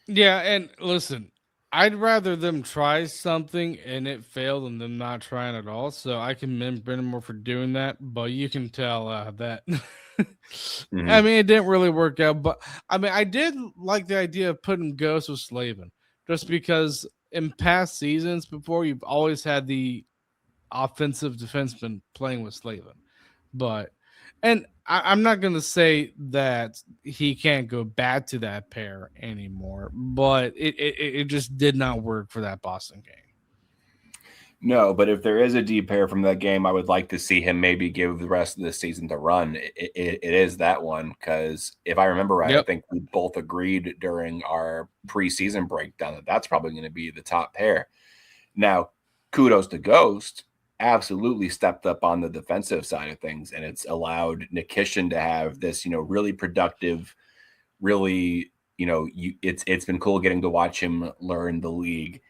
[SPEAKER 2] Yeah, and listen, I'd rather them try something and it failed than them not trying at all. So I commend Brennan for doing that, but you can tell that. I
[SPEAKER 1] Mm-hmm.
[SPEAKER 2] mean, it didn't really work out, but I mean, I did like the idea of putting Ghost with Slavin, just because in past seasons before, you've always had the offensive defenseman playing with Slavin. But and I'm not gonna say that he can't go back to that pair anymore, but it just did not work for that Boston game.
[SPEAKER 1] No, but if there is a D pair from that game, I would like to see him maybe give the rest of the season to run. It is that one because if I remember right, I
[SPEAKER 2] Yep.
[SPEAKER 1] think we both agreed during our preseason breakdown that that's probably going to be the top pair. Now, kudos to Ghost, absolutely stepped up on the defensive side of things, and it's allowed Nikishin to have this, really productive, really, it's been cool getting to watch him learn the league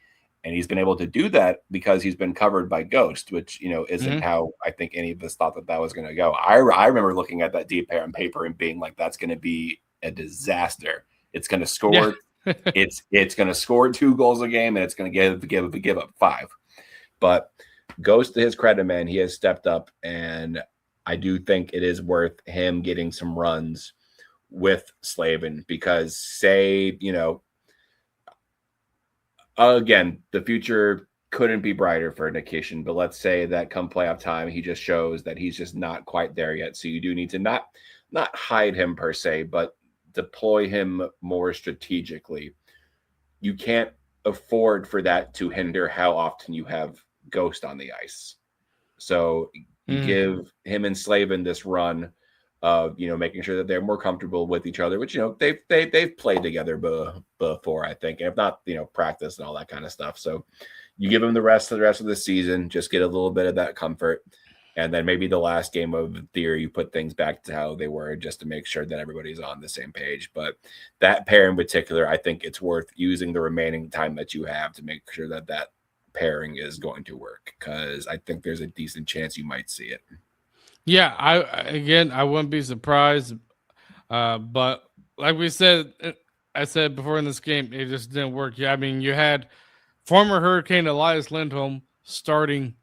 [SPEAKER 1] and he's been able to do that because he's been covered by Ghost, which isn't
[SPEAKER 2] Mm-hmm.
[SPEAKER 1] how I think any of us thought that was going to go. I remember looking at that deep pair on paper and being like, that's going to be a disaster. It's going to
[SPEAKER 2] Yeah.
[SPEAKER 1] score. It's going to score 2 goals a game, and it's going to give up 5. But Ghost, to his credit, man, he has stepped up, and I do think it is worth him getting some runs with Slavin because, say, again, the future couldn't be brighter for Nikishin, but let's say that come playoff time, he just shows that he's just not quite there yet. So you do need to not hide him per se, but deploy him more strategically. You can't afford for that to hinder how often you have Ghost on the ice. So you give him and Slavin this run of making sure that they're more comfortable with each other, which they've played together before, I think, and if not, practice and all that kind of stuff. So you give them the rest of the season, just get a little bit of that comfort, and then maybe the last game of the year you put things back to how they were, just to make sure that everybody's on the same page. But that pair in particular, I think it's worth using the remaining time that you have to make sure that pairing is going to work, because I think there's a decent chance you might see it.
[SPEAKER 2] Yeah, I wouldn't be surprised. But like we said, I said before in this game, it just didn't work. Yeah, I mean, you had former Hurricane Elias Lindholm starting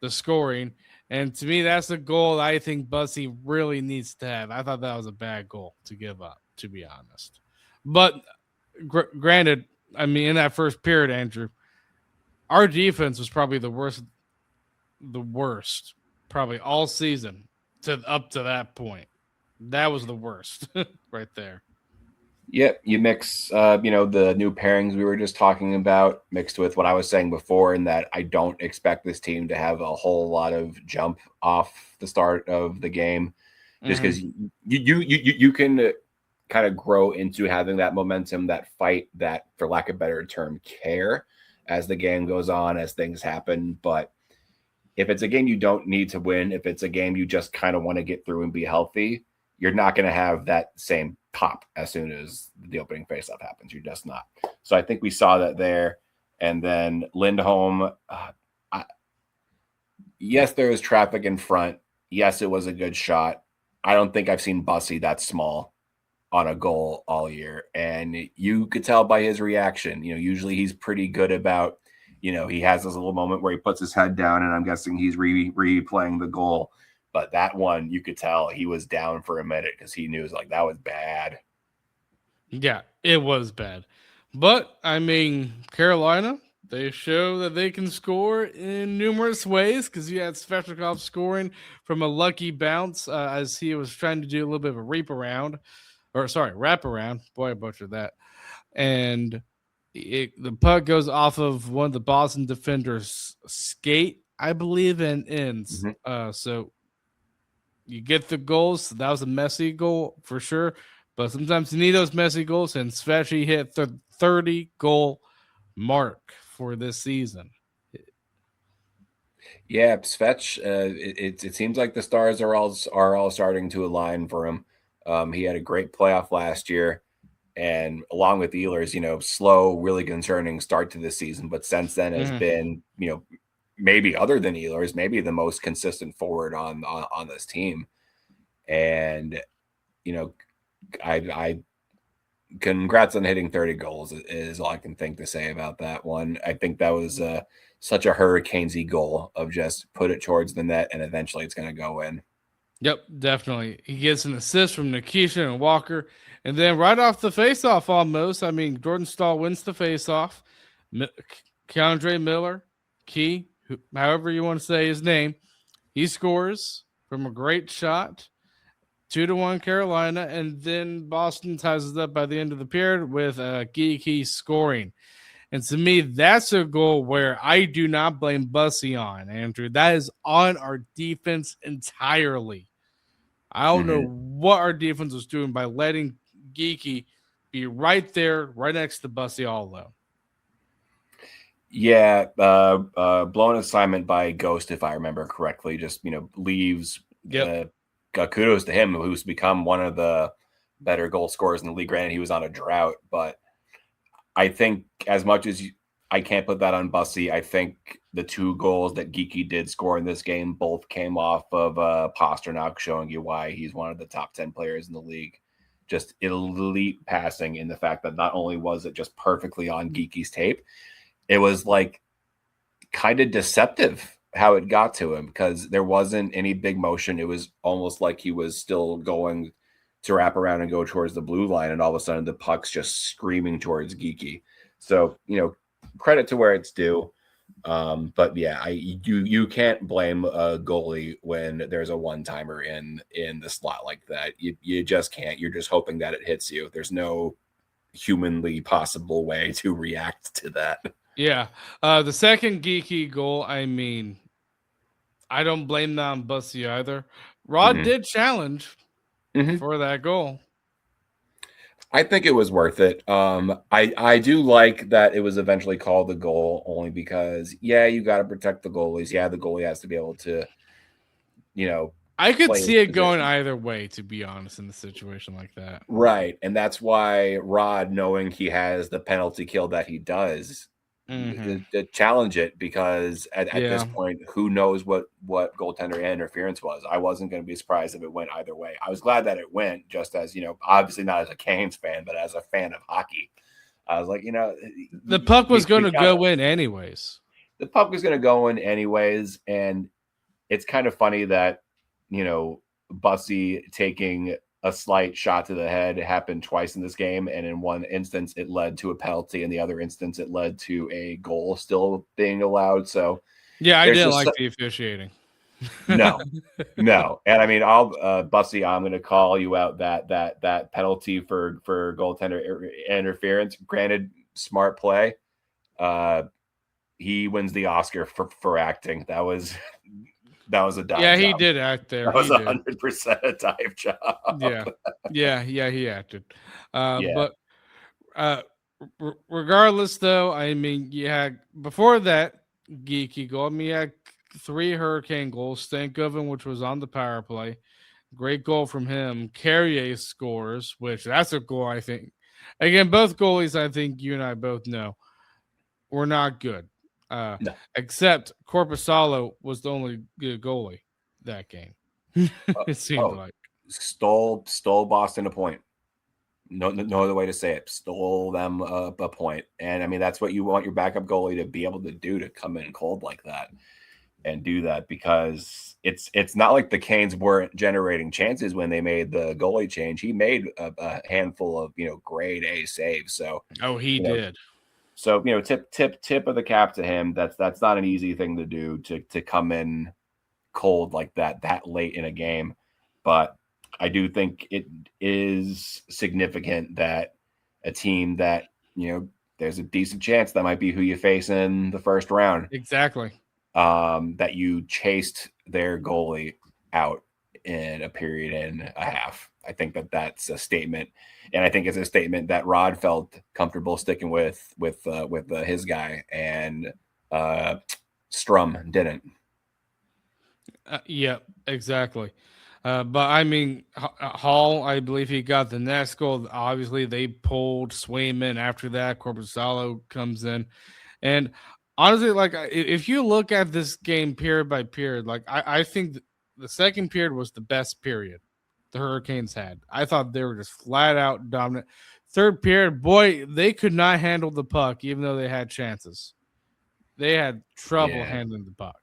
[SPEAKER 2] the scoring, and to me, that's a goal I think Bussy really needs to have. I thought that was a bad goal to give up, to be honest. But granted, I mean, in that first period, Andrew, our defense was probably the worst, probably all season to up to that point. That was the worst right there.
[SPEAKER 1] Yep, you mix, the new pairings we were just talking about, mixed with what I was saying before, in that I don't expect this team to have a whole lot of jump off the start of the game, just because you can kind of grow into having that momentum, that fight, that, for lack of a better term, care as the game goes on, as things happen. But if it's a game you don't need to win, if it's a game you just kind of want to get through and be healthy, you're not going to have that same pop as soon as the opening faceoff happens. You're just not. So I think we saw that there. And then Lindholm, yes, there was traffic in front. Yes, it was a good shot. I don't think I've seen Bussy that small on a goal all year. And you could tell by his reaction. Usually he's pretty good about, he has this little moment where he puts his head down, and I'm guessing he's replaying the goal. But that one, you could tell he was down for a minute because he knew, like, that was bad.
[SPEAKER 2] Yeah, it was bad. But, I mean, Carolina, they show that they can score in numerous ways, because you had Svechnikov scoring from a lucky bounce as he was trying to do a little bit of a wraparound. Boy, I butchered that. And the puck goes off of one of the Boston defenders' skate, I believe, and ends. So you get the goals. That was a messy goal for sure, but sometimes you need those messy goals, and especially hit the 30 goal mark for this season.
[SPEAKER 1] Yeah, Svech. It seems like the stars are all starting to align for him. He had a great playoff last year, and along with Ehlers, slow, really concerning start to this season. But since then has been, maybe other than Ehlers, maybe the most consistent forward on this team. And I congrats on hitting 30 goals is all I can think to say about that one. I think that was such a Hurricanes-y goal of just put it towards the net and eventually it's going to go in.
[SPEAKER 2] Yep, definitely. He gets an assist from Nikishin and Walker. And then right off the faceoff almost, I mean, Jordan Stahl wins the faceoff. Keandre Miller, however you want to say his name, he scores from a great shot. 2-1 Carolina, and then Boston ties it up by the end of the period with Geeky scoring. And to me, that's a goal where I do not blame Bussy on, Andrew. That is on our defense entirely. I don't know what our defense was doing by letting Geeky be right there, right next to Bussy all alone.
[SPEAKER 1] Yeah, blown assignment by Ghost, if I remember correctly, just, leaves. Kudos to him, who's become one of the better goal scorers in the league. Granted, he was on a drought, but I think as much as I can't put that on Bussy, I think the 2 goals that Geeky did score in this game both came off of Pasternak, showing you why he's one of the top 10 players in the league. just elite passing in the fact that not only was it just perfectly on Geeky's tape, it was like kind of deceptive how it got to him because there wasn't any big motion. It was almost like he was still going to wrap around and go towards the blue line, and all of a sudden the puck's just screaming towards Geeky. So, credit to where it's due. But yeah, you can't blame a goalie when there's a one-timer in the slot like that. You just can't. You're just hoping that it hits you. There's no humanly possible way to react to that.
[SPEAKER 2] Yeah. The second Geeky goal, I mean, I don't blame that on Bussy either. Rod
[SPEAKER 1] Mm-hmm.
[SPEAKER 2] did challenge
[SPEAKER 1] Mm-hmm.
[SPEAKER 2] for that goal.
[SPEAKER 1] I think it was worth it. I do like that it was eventually called the goal only because you got to protect the goalies. Yeah, the goalie has to be able to,
[SPEAKER 2] I could
[SPEAKER 1] play his
[SPEAKER 2] see it going
[SPEAKER 1] position.
[SPEAKER 2] either way, to be honest, in a situation like that.
[SPEAKER 1] Right, and that's why Rod, knowing he has the penalty kill that he does,
[SPEAKER 2] Mm-hmm.
[SPEAKER 1] to challenge it because at this
[SPEAKER 2] Yeah.
[SPEAKER 1] point, who knows what goaltender interference was? I wasn't going to be surprised if it went either way. I was glad that it went, just as obviously not as a Canes fan, but as a fan of hockey. I was like,
[SPEAKER 2] The puck was going
[SPEAKER 1] you
[SPEAKER 2] to
[SPEAKER 1] got
[SPEAKER 2] go in anyways.
[SPEAKER 1] the puck was going to go in anyways, and it's kind of funny that Bussy taking a slight shot to the head happened twice in this game, and in one instance it led to a penalty, in the other instance it led to a goal still being allowed. So
[SPEAKER 2] Yeah, I
[SPEAKER 1] there's
[SPEAKER 2] didn't
[SPEAKER 1] just
[SPEAKER 2] like the officiating.
[SPEAKER 1] no, no, and I mean, Bussy, I'm going to call you out that penalty for goaltender interference. Granted, smart play. He wins the Oscar for acting. That was a dive
[SPEAKER 2] Yeah, he
[SPEAKER 1] job.
[SPEAKER 2] did act there.
[SPEAKER 1] That was
[SPEAKER 2] He did.
[SPEAKER 1] 100% a dive job.
[SPEAKER 2] Yeah. Yeah, he acted.
[SPEAKER 1] Yeah,
[SPEAKER 2] But regardless, though, I mean, you had before that geeky goal. I mean, you had 3 Hurricane goals. Stankoven, which was on the power play, great goal from him. Carrier scores, which that's a goal. I think. Again, both goalies. I think you and I both know were not good. Uh,
[SPEAKER 1] no.
[SPEAKER 2] except Corpusalo was the only good goalie that game. It seemed
[SPEAKER 1] Oh,
[SPEAKER 2] like.
[SPEAKER 1] stole Boston a point. No other way to say it. Stole them a point, and I mean that's what you want your backup goalie to be able to do, to come in cold like that and do that, because it's not like the Canes weren't generating chances when they made the goalie change. He made a handful of grade A saves. So
[SPEAKER 2] Oh, he
[SPEAKER 1] you know
[SPEAKER 2] did.
[SPEAKER 1] tip of the cap to him. That's not an easy thing to do, to come in cold like that late in a game. But I do think it is significant that a team that, there's a decent chance that might be who you face in the first round,
[SPEAKER 2] Exactly.
[SPEAKER 1] that you chased their goalie out in a period and a half. I think that's a statement, and I think it's a statement that Rod felt comfortable sticking with his guy, and Strum didn't.
[SPEAKER 2] Yeah, exactly. But I mean, Hall, I believe he got the next goal. Obviously, they pulled Swayman after that. Corpusalo comes in. And honestly, like, if you look at this game period by period, like, I think the second period was the best period the Hurricanes had. I thought they were just flat out dominant. Third period, boy, they could not handle the puck, even though they had chances. They had trouble
[SPEAKER 1] Yeah.
[SPEAKER 2] handling the puck.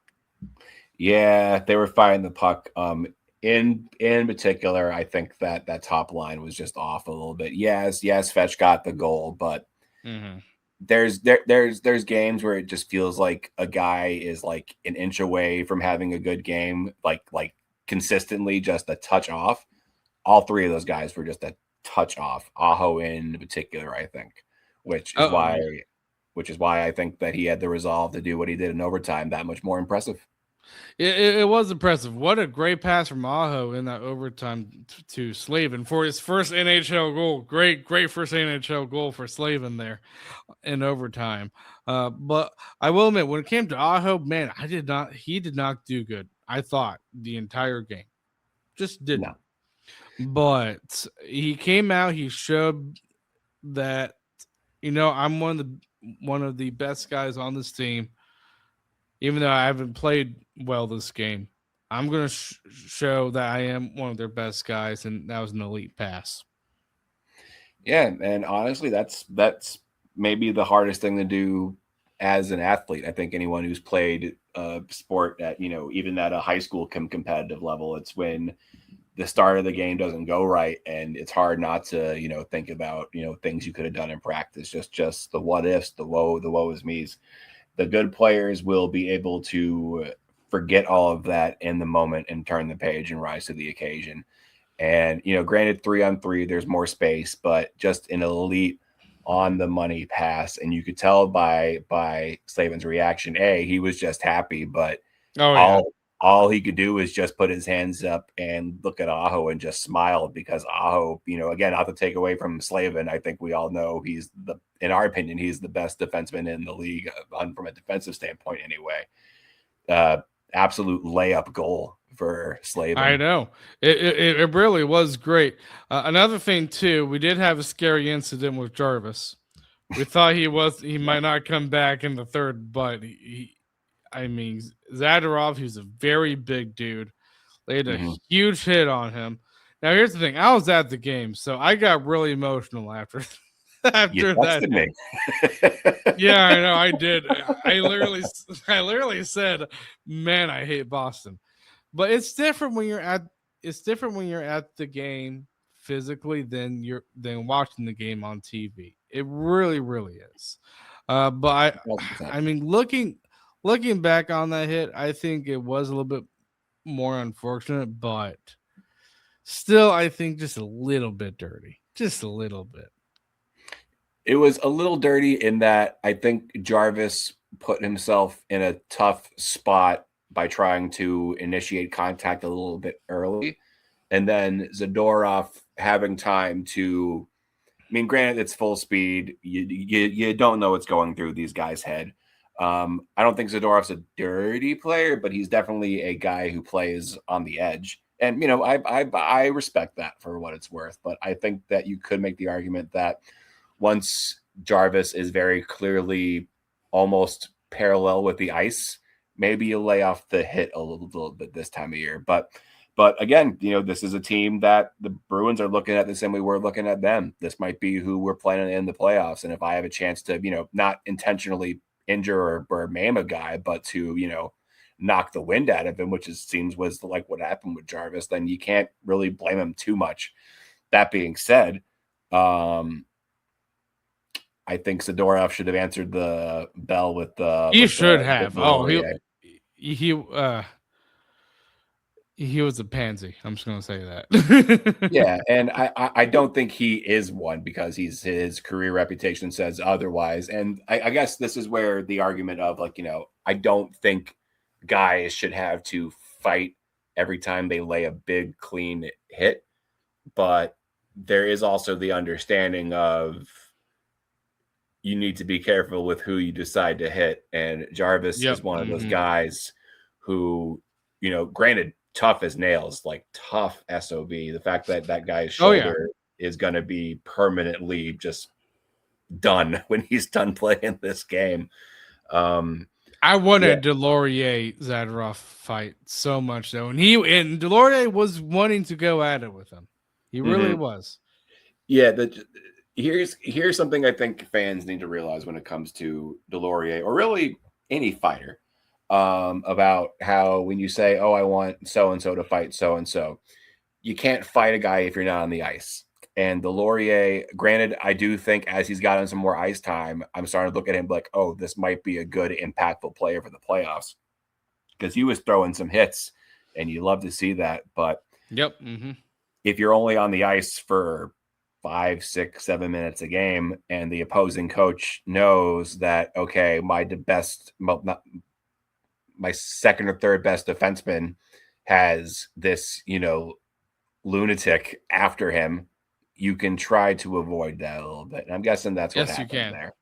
[SPEAKER 1] Yeah, they were fighting the puck. In particular, I think that top line was just off a little bit. Yes, Fetch got the goal, but
[SPEAKER 2] Mm-hmm.
[SPEAKER 1] there's games where it just feels like a guy is like an inch away from having a good game, like consistently just a touch off. All three of those guys were just a touch off. Aho in particular, I think, which is
[SPEAKER 2] Oh,
[SPEAKER 1] why
[SPEAKER 2] yeah.
[SPEAKER 1] I think that he had the resolve to do what he did in overtime that much more impressive.
[SPEAKER 2] It was impressive. What a great pass from Aho in that overtime to Slavin for his first NHL goal. Great first NHL goal for Slavin there in overtime. But I will admit, when it came to Aho, man, he did not do good. I thought the entire game just
[SPEAKER 1] No.
[SPEAKER 2] didn't. But he came out, he showed that, I'm one of the best guys on this team. Even though I haven't played well this game, I'm going to show that I am one of their best guys, and that was an elite pass.
[SPEAKER 1] Yeah, and honestly, that's maybe the hardest thing to do as an athlete. I think anyone who's played a sport at even at a high school competitive level, it's when the start of the game doesn't go right, and it's hard not to think about things you could have done in practice. Just the what ifs, the woe is me's. The good players will be able to forget all of that in the moment and turn the page and rise to the occasion. And granted, 3-on-3, there's more space, but just an elite on the money pass, and you could tell by Slavin's reaction. He was just happy, but
[SPEAKER 2] Oh yeah,
[SPEAKER 1] all he could do was just put his hands up and look at Aho and just smile because Aho, again, not to take away from Slavin, I think we all know in our opinion, he's the best defenseman in the league from a defensive standpoint anyway. Uh, Absolute layup goal for
[SPEAKER 2] I
[SPEAKER 1] Slavin.
[SPEAKER 2] know it really was great. Another thing too, we did have a scary incident with Jarvis. We thought he might not come back in the third, but I mean, Zadorov, he's a very big dude, laid a
[SPEAKER 1] Mm-hmm.
[SPEAKER 2] huge hit on him. Now here's the thing: I was at the game, so I got really emotional after
[SPEAKER 1] You
[SPEAKER 2] after that
[SPEAKER 1] texted
[SPEAKER 2] hit.
[SPEAKER 1] me.
[SPEAKER 2] Yeah, I know, I did. I literally said, "Man, I hate Boston." But it's different when you're at the game physically than watching the game on TV. It really, really is. But I
[SPEAKER 1] 1000%.
[SPEAKER 2] mean, looking back on that hit, I think it was a little bit more unfortunate, but still, I think just a little bit dirty, just a little bit.
[SPEAKER 1] It was a little dirty in that I think Jarvis put himself in a tough spot by trying to initiate contact a little bit early, and then Zadorov having time to. I mean, granted, it's full speed. You don't know what's going through these guys' head. I don't think Zadorov's a dirty player, but he's definitely a guy who plays on the edge. And I respect that for what it's worth. But I think that you could make the argument that once Jarvis is very clearly almost parallel with the ice, maybe you lay off the hit a little bit this time of year. But again, this is a team that the Bruins are looking at the same way we're looking at them. This might be who we're playing in the playoffs. And if I have a chance to, not intentionally injure or maim a guy, but to, knock the wind out of him, which seems was like what happened with Jarvis, then you can't really blame him too much. That being said, um, I think Sidorov should have answered the bell with the
[SPEAKER 2] He
[SPEAKER 1] with the
[SPEAKER 2] should
[SPEAKER 1] with
[SPEAKER 2] have.
[SPEAKER 1] the
[SPEAKER 2] Oh,
[SPEAKER 1] Laurier.
[SPEAKER 2] he he was a pansy. I'm just gonna say that.
[SPEAKER 1] Yeah, and I don't think he is one because his career reputation says otherwise. And I guess this is where the argument of like, I don't think guys should have to fight every time they lay a big clean hit, but there is also the understanding of you need to be careful with who you decide to hit. And Jarvis
[SPEAKER 2] Yep.
[SPEAKER 1] is one of those
[SPEAKER 2] Hmm.
[SPEAKER 1] guys who, granted, tough as nails, like tough SOB. The fact that that guy's
[SPEAKER 2] Oh yeah.
[SPEAKER 1] shoulder is going to be permanently just done when he's done playing this game. Um,
[SPEAKER 2] I
[SPEAKER 1] yeah.
[SPEAKER 2] wanted Delorier Zadorov fight so much though, and Delorier was wanting to go at it with him. He really
[SPEAKER 1] Mhm.
[SPEAKER 2] was.
[SPEAKER 1] Yeah. Here's something I think fans need to realize when it comes to Delorier or really any fighter about how when you say, "Oh, I want so and so to fight so and so," you can't fight a guy if you're not on the ice. And the Laurier, granted, I do think as he's gotten some more ice time, I'm starting to look at him like, oh, this might be a good, impactful player for the playoffs because he was throwing some hits, and you love to see that. But
[SPEAKER 2] Yep. Hmm.
[SPEAKER 1] if you're only on the ice for 5, 6, 7 minutes a game, and the opposing coach knows that okay, my second or third best defenseman has this, lunatic after him, you can try to avoid that a little bit. And I'm guessing that's what
[SPEAKER 2] Yes, you
[SPEAKER 1] happened
[SPEAKER 2] can.
[SPEAKER 1] there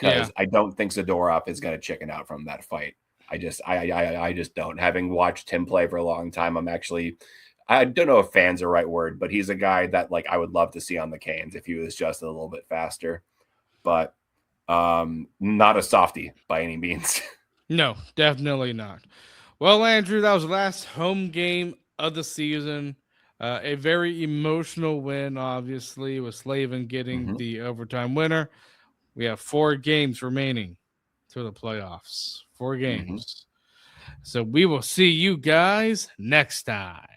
[SPEAKER 2] Yeah.
[SPEAKER 1] because I don't think Zadorov is going to chicken out from that fight. I just don't. Having watched him play for a long time, I don't know if fans are the right word, but he's a guy that like I would love to see on the Canes if he was just a little bit faster. But not a softie by any means.
[SPEAKER 2] No, definitely not. Well, Andrew, that was the last home game of the season. A very emotional win, obviously, with Slavin getting
[SPEAKER 1] Mhm.
[SPEAKER 2] the overtime winner. We have 4 games remaining to the playoffs. 4
[SPEAKER 1] Mhm.
[SPEAKER 2] games. So we will see you guys next time.